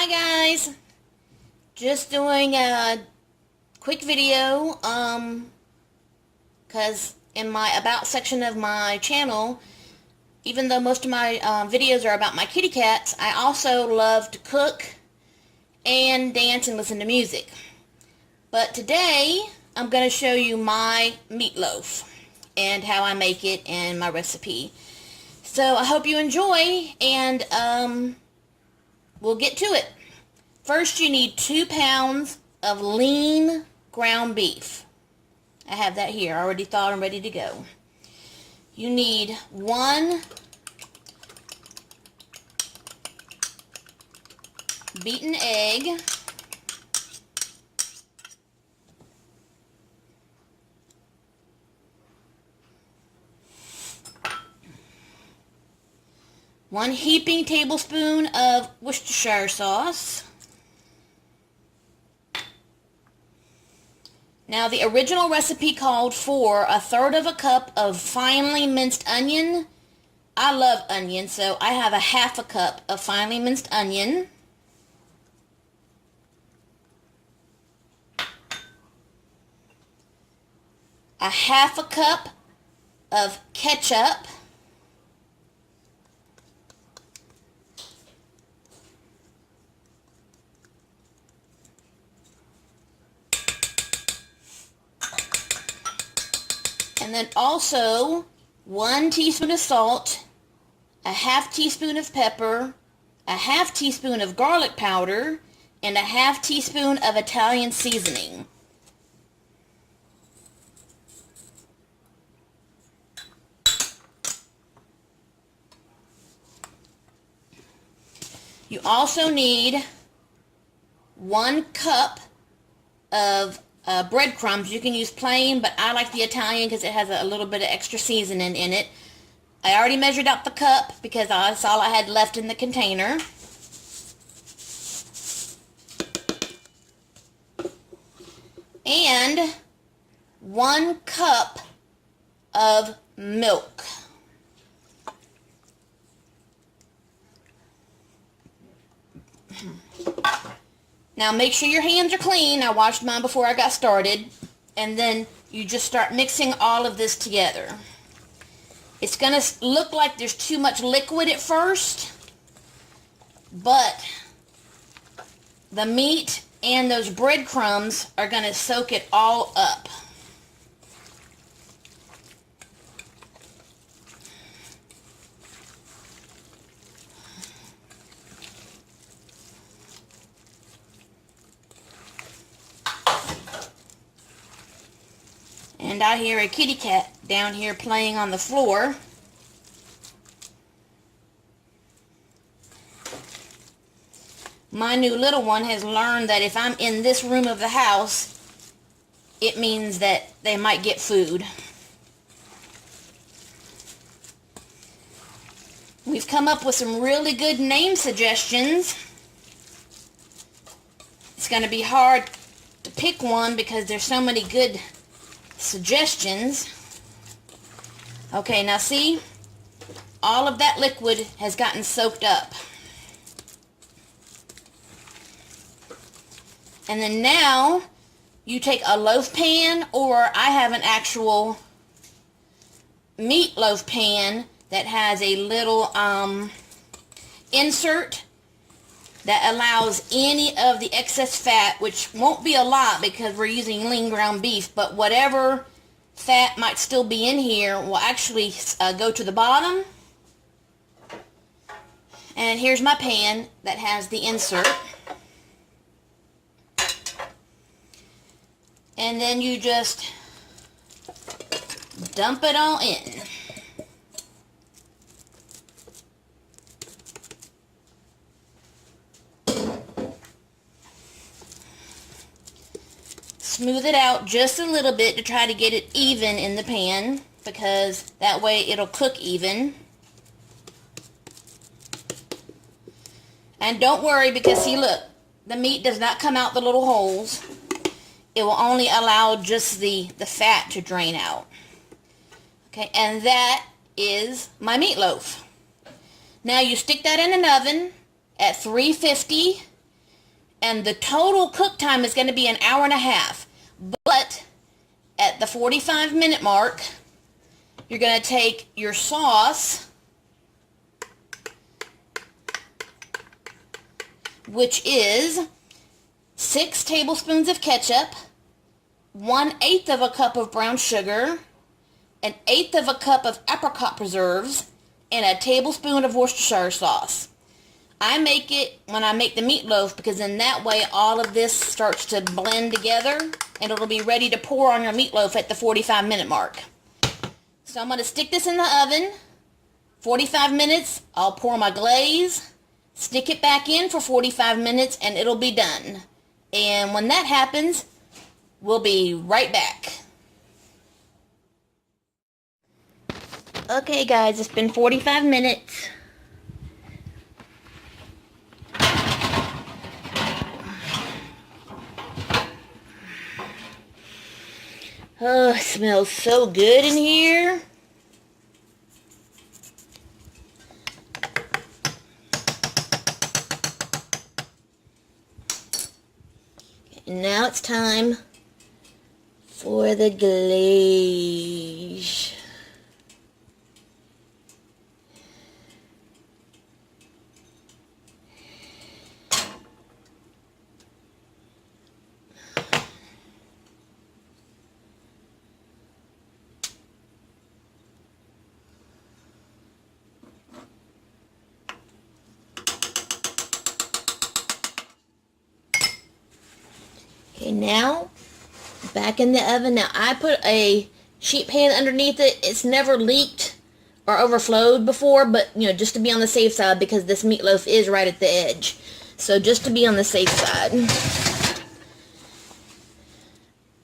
Hi guys, just doing a quick video because in my about section of my channel, even though most of my videos are about my kitty cats, I also love to cook and dance and listen to music. But today I'm going to show you my meatloaf and how I make it and my recipe. So I hope you enjoy, and we'll get to it. First, you need 2 pounds of lean ground beef. I have that here, already thawed and ready to go. You need 1 beaten egg, 1 heaping tablespoon of Worcestershire sauce. Now, the original recipe called for 1/3 cup of finely minced onion. I love onion, so I have 1/2 cup of finely minced onion. A 1/2 cup of ketchup. And then also 1 teaspoon of salt, a 1/2 teaspoon of pepper, a 1/2 teaspoon of garlic powder, and a 1/2 teaspoon of Italian seasoning. You also need 1 cup of breadcrumbs. You can use plain, but I like the Italian because it has a little bit of extra seasoning in it. I already measured out the cup because that's all I had left in the container. And 1 cup of milk. Now make sure your hands are clean. I washed mine before I got started. And then you just start mixing all of this together. It's going to look like there's too much liquid at first, but the meat and those breadcrumbs are going to soak it all up. And I hear a kitty cat down here playing on the floor. My new little one has learned that if I'm in this room of the house, it means that they might get food. We've come up with some really good name suggestions. It's going to be hard to pick one because there's so many good suggestions. Okay, now see, all of that liquid has gotten soaked up. And then now you take a loaf pan, or I have an actual meatloaf pan that has a little insert that allows any of the excess fat, which won't be a lot because we're using lean ground beef, but whatever fat might still be in here will actually go to the bottom. And here's my pan that has the insert. And then you just dump it all in. Smooth it out just a little bit to try to get it even in the pan, because that way it'll cook even. And don't worry, because see, look, the meat does not come out the little holes. It will only allow just the fat to drain out. Okay, and that is my meatloaf. Now you stick that in an oven at 350 And the total cook time is going to be an hour and a half. But at the 45-minute mark, you're going to take your sauce, which is 6 tablespoons of ketchup, 1/8 of a cup of brown sugar, 1/8 of a cup of apricot preserves, and a tablespoon of Worcestershire sauce. I make it when I make the meatloaf because in that way all of this starts to blend together and it'll be ready to pour on your meatloaf at the 45-minute mark. So I'm going to stick this in the oven. 45 minutes, I'll pour my glaze, stick it back in for 45 minutes, and it'll be done. And when that happens, we'll be right back. Okay guys, it's been 45 minutes. Oh, it smells so good in here. Now it's time for the glaze. Okay, now back in the oven. Now I put a sheet pan underneath it. It's never leaked or overflowed before, but you know, just to be on the safe side because this meatloaf is right at the edge. So just to be on the safe side.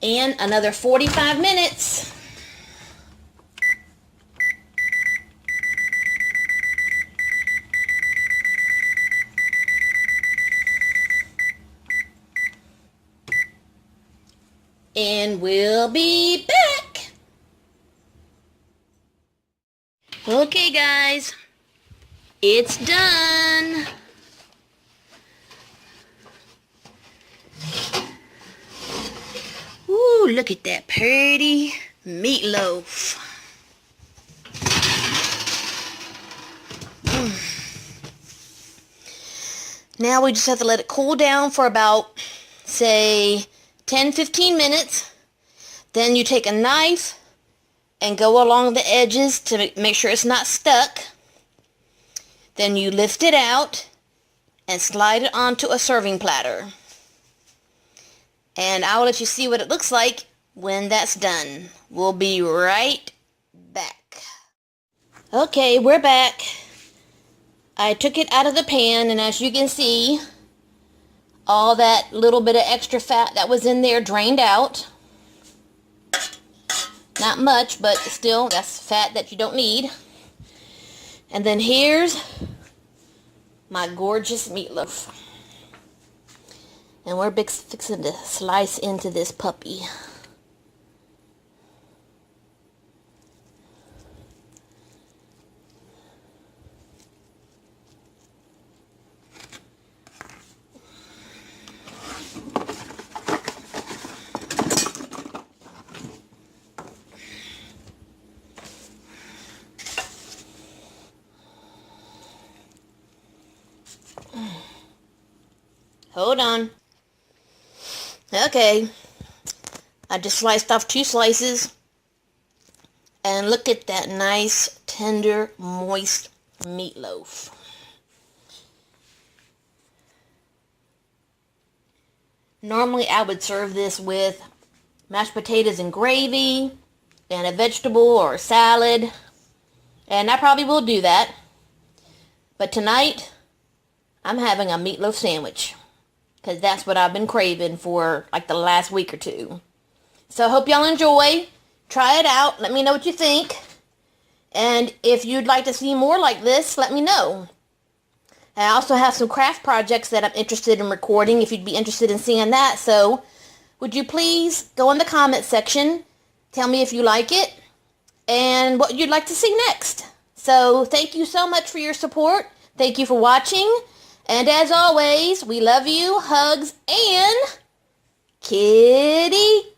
And another 45 minutes. And we'll be back. Okay guys, it's done. Ooh, look at that pretty meatloaf. Now we just have to let it cool down for about, say, 10-15 minutes. Then you take a knife and go along the edges to make sure it's not stuck. Then you lift it out and slide it onto a serving platter. And I'll let you see what it looks like when that's done. We'll be right back. Okay, we're back. I took it out of the pan, and as you can see, all that little bit of extra fat that was in there drained out. Not much, but still, that's fat that you don't need. And then here's my gorgeous meatloaf. And we're fixing to slice into this puppy. Hold on. Okay. I just sliced off 2 slices. And look at that nice, tender, moist meatloaf. Normally I would serve this with mashed potatoes and gravy and a vegetable or a salad. And I probably will do that. But tonight, I'm having a meatloaf sandwich. Because that's what I've been craving for like the last week or 2. So I hope y'all enjoy. Try it out. Let me know what you think. And if you'd like to see more like this, let me know. I also have some craft projects that I'm interested in recording if you'd be interested in seeing that. So would you please go in the comment section. Tell me if you like it and what you'd like to see next. So thank you so much for your support. Thank you for watching. And as always, we love you, hugs, and kitty